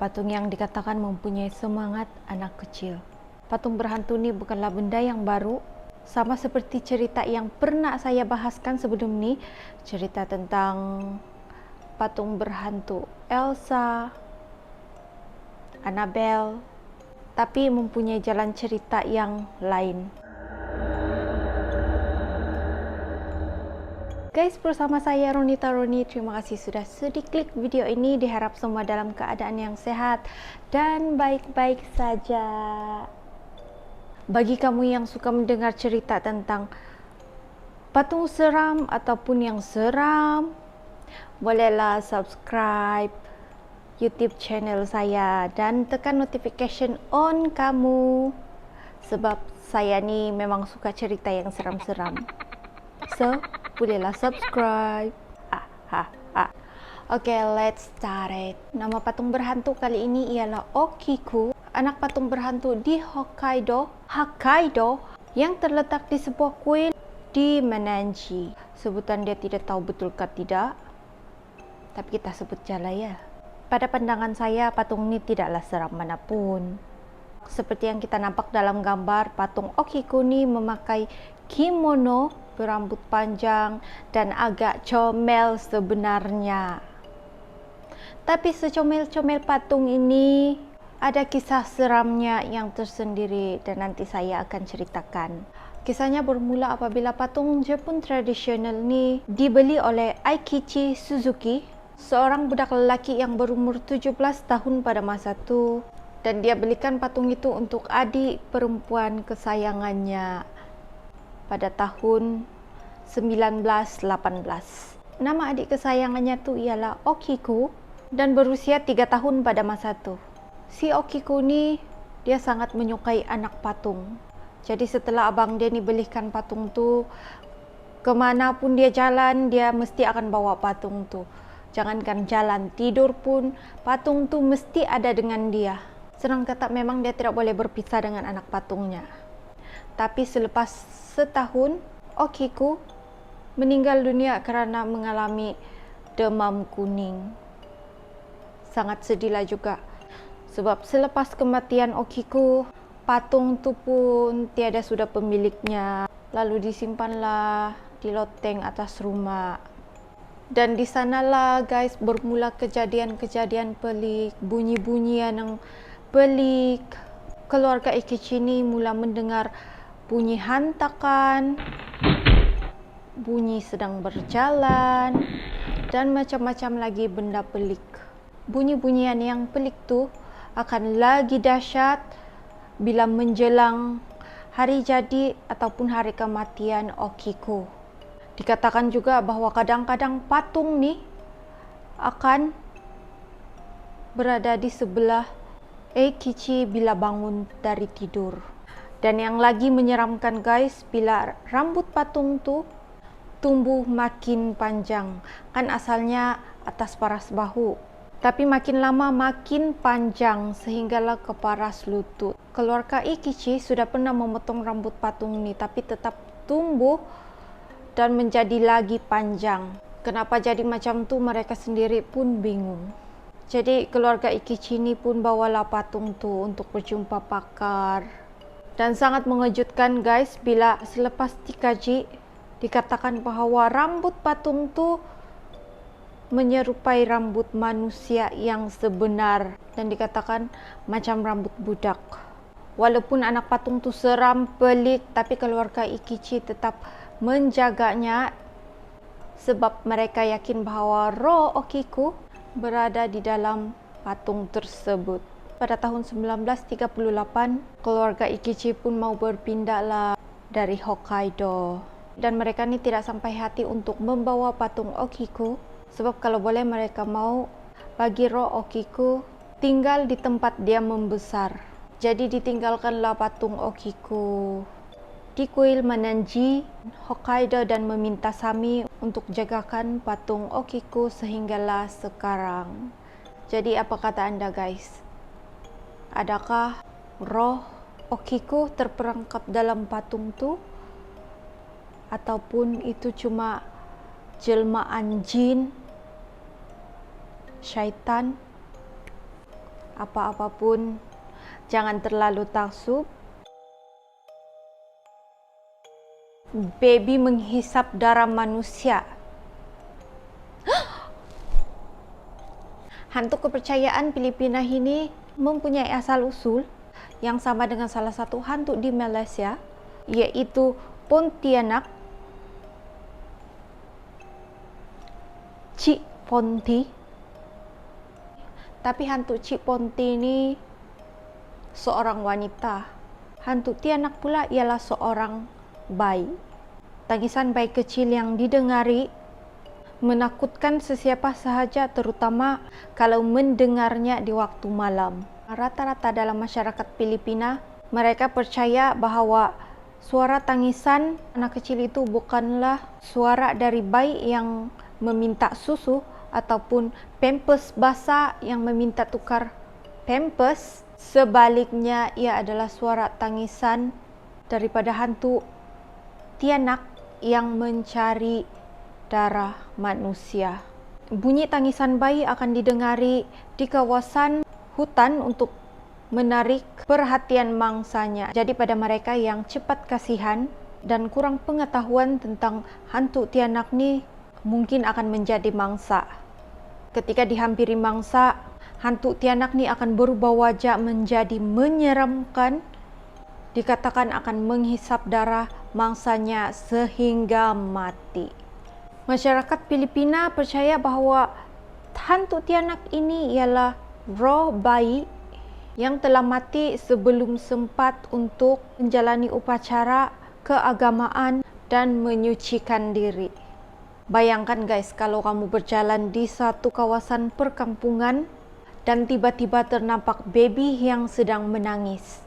patung yang dikatakan mempunyai semangat anak kecil. Patung berhantu ini bukanlah benda yang baru, sama seperti cerita yang pernah saya bahaskan sebelum ini, cerita tentang patung berhantu Elsa, Annabelle, tapi mempunyai jalan cerita yang lain. Guys, bersama saya Ronita Roni. Terima kasih sudah sudi klik video ini. Diharap semua dalam keadaan yang sehat dan baik-baik saja. Bagi kamu yang suka mendengar cerita tentang patung seram ataupun yang seram, bolehlah subscribe YouTube channel saya dan tekan notification on kamu, sebab saya ni memang suka cerita yang seram-seram. So, bolehlah subscribe. Okay, let's start it. Nama patung berhantu kali ini ialah Okiku, anak patung berhantu di Hokkaido, yang terletak di sebuah kuil di Menanji. Sebutan dia tidak tahu betulkah tidak, tapi kita sebut jala ya. Pada pandangan saya, patung ini tidaklah seram manapun. Seperti yang kita nampak dalam gambar, patung Okiku ini memakai kimono berambut panjang dan agak comel sebenarnya. Tapi secomel-comel patung ini ada kisah seramnya yang tersendiri dan nanti saya akan ceritakan. Kisahnya bermula apabila patung Jepun tradisional ini dibeli oleh Aikichi Suzuki, seorang budak lelaki yang berumur 17 tahun pada masa itu, dan dia belikan patung itu untuk adik perempuan kesayangannya pada tahun 1918. Nama adik kesayangannya tu ialah Okiku dan berusia 3 tahun pada masa itu. Si Okiku ni dia sangat menyukai anak patung. Jadi setelah abang dia ni belikan patung tu, kemanapun dia jalan dia mesti akan bawa patung tu. Jangankan jalan, tidur pun patung tu mesti ada dengan dia. Senang kata memang dia tidak boleh berpisah dengan anak patungnya. Tapi selepas setahun, Okiku meninggal dunia kerana mengalami demam kuning. Sangat sedihlah juga, sebab selepas kematian Okiku, patung tu pun tiada sudah pemiliknya. Lalu disimpanlah di loteng atas rumah. Dan di sanalah guys bermula kejadian-kejadian pelik, bunyi-bunyian yang pelik. Keluarga Aikichi ini mula mendengar bunyi hantakan, bunyi sedang berjalan, dan macam-macam lagi benda pelik. Bunyi-bunyian yang pelik tu akan lagi dahsyat bila menjelang hari jadi ataupun hari kematian Okiku. Dikatakan juga bahawa kadang-kadang patung ni akan berada di sebelah Aikichi bila bangun dari tidur. Dan yang lagi menyeramkan guys, bila rambut patung tu tumbuh makin panjang. Kan asalnya atas paras bahu, tapi makin lama makin panjang sehinggalah ke paras lutut. Keluarga Aikichi sudah pernah memotong rambut patung ni, tapi tetap tumbuh dan menjadi lagi panjang. Kenapa jadi macam tu mereka sendiri pun bingung. Jadi keluarga Aikichi ni pun bawalah patung tu untuk berjumpa pakar. Dan sangat mengejutkan guys bila selepas dikaji dikatakan bahawa rambut patung tu menyerupai rambut manusia yang sebenar dan dikatakan macam rambut budak. Walaupun anak patung tu seram, pelik, tapi keluarga Aikichi tetap menjaganya sebab mereka yakin bahawa roh Okiku berada di dalam patung tersebut. Pada tahun 1938, keluarga Aikichi pun mau berpindahlah dari Hokkaido. Dan mereka ni tidak sampai hati untuk membawa patung Okiku, sebab kalau boleh mereka mau bagi roh Okiku tinggal di tempat dia membesar. Jadi ditinggalkanlah patung Okiku di kuil Menanji, Hokkaido dan meminta Sami untuk jagakan patung Okiku sehinggalah sekarang. Jadi apa kata anda guys? Adakah roh Okiku terperangkap dalam patung tu? Ataupun itu cuma jelmaan jin, syaitan? Apa-apapun, jangan terlalu taksub. Baby menghisap darah manusia. Hantu kepercayaan Filipina ini mempunyai asal-usul yang sama dengan salah satu hantu di Malaysia, yaitu Pontianak, Cik Ponti. Tapi hantu Cik Ponti ini seorang wanita. Hantu Tianak pula ialah seorang bayi. Tangisan bayi kecil yang didengari menakutkan sesiapa sahaja, terutama kalau mendengarnya di waktu malam. Rata-rata dalam masyarakat Filipina, mereka percaya bahawa suara tangisan anak kecil itu bukanlah suara dari bayi yang meminta susu ataupun pampers basah yang meminta tukar pampers. Sebaliknya, ia adalah suara tangisan daripada hantu Tianak yang mencari darah manusia. Bunyi tangisan bayi akan didengari di kawasan hutan untuk menarik perhatian mangsanya. Jadi pada mereka yang cepat kasihan dan kurang pengetahuan tentang hantu Tianak ni, mungkin akan menjadi mangsa. Ketika dihampiri mangsa, hantu Tianak ni akan berubah wajah menjadi menyeramkan. Dikatakan akan menghisap darah mangsanya sehingga mati. Masyarakat Filipina percaya bahawa hantu Tianak ini ialah roh bayi yang telah mati sebelum sempat untuk menjalani upacara keagamaan dan menyucikan diri. Bayangkan guys, kalau kamu berjalan di satu kawasan perkampungan dan tiba-tiba ternampak baby yang sedang menangis.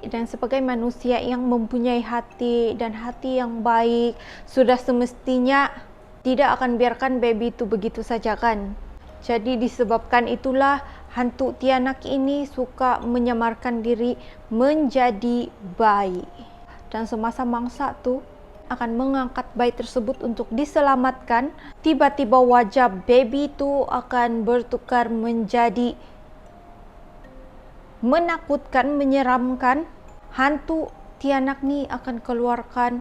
Dan sebagai manusia yang mempunyai hati dan hati yang baik, sudah semestinya tidak akan biarkan baby itu begitu saja kan. Jadi disebabkan itulah hantu Tianak ini suka menyamarkan diri menjadi bayi. Dan semasa mangsa tu akan mengangkat bayi tersebut untuk diselamatkan, tiba-tiba wajah baby itu akan bertukar menjadi menakutkan, menyeramkan. Hantu Tianak ni akan keluarkan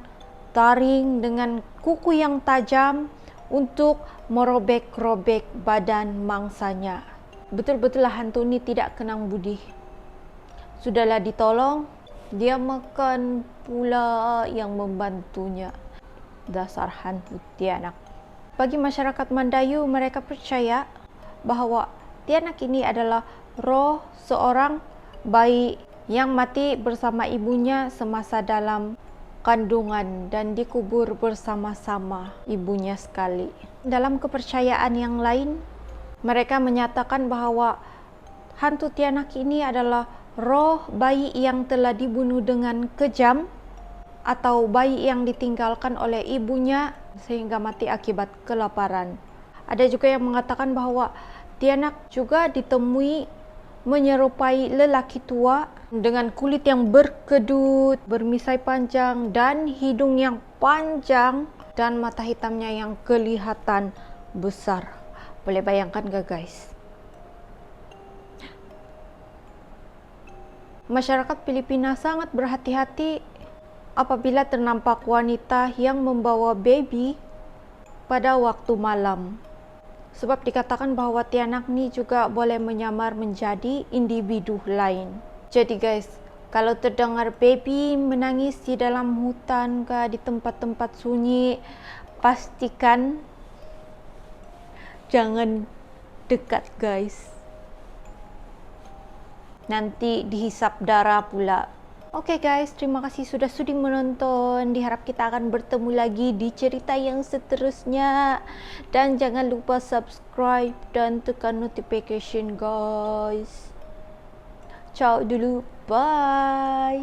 taring dengan kuku yang tajam untuk merobek-robek badan mangsanya. Betul-betullah hantu ni tidak kenang budi. Sudahlah ditolong, dia makan pula yang membantunya. Dasar hantu Tianak. Bagi masyarakat Mandayu, mereka percaya bahawa Tianak ini adalah roh seorang bayi yang mati bersama ibunya semasa dalam kandungan dan dikubur bersama-sama ibunya sekali. Dalam kepercayaan yang lain, mereka menyatakan bahawa hantu Tianak ini adalah roh bayi yang telah dibunuh dengan kejam atau bayi yang ditinggalkan oleh ibunya sehingga mati akibat kelaparan. Ada juga yang mengatakan bahawa Tianak juga ditemui menyerupai lelaki tua dengan kulit yang berkedut, bermisai panjang dan hidung yang panjang dan mata hitamnya yang kelihatan besar. Boleh bayangkan gak guys? Masyarakat Filipina sangat berhati-hati apabila ternampak wanita yang membawa baby pada waktu malam. Sebab dikatakan bahawa Tianak ni juga boleh menyamar menjadi individu lain. Jadi guys, kalau terdengar baby menangis di dalam hutan ke di tempat-tempat sunyi, pastikan jangan dekat guys. Nanti dihisap darah pula. Oke guys, terima kasih sudah sudi menonton. Diharap kita akan bertemu lagi di cerita yang seterusnya. Dan jangan lupa subscribe dan tekan notification guys. Ciao dulu, bye.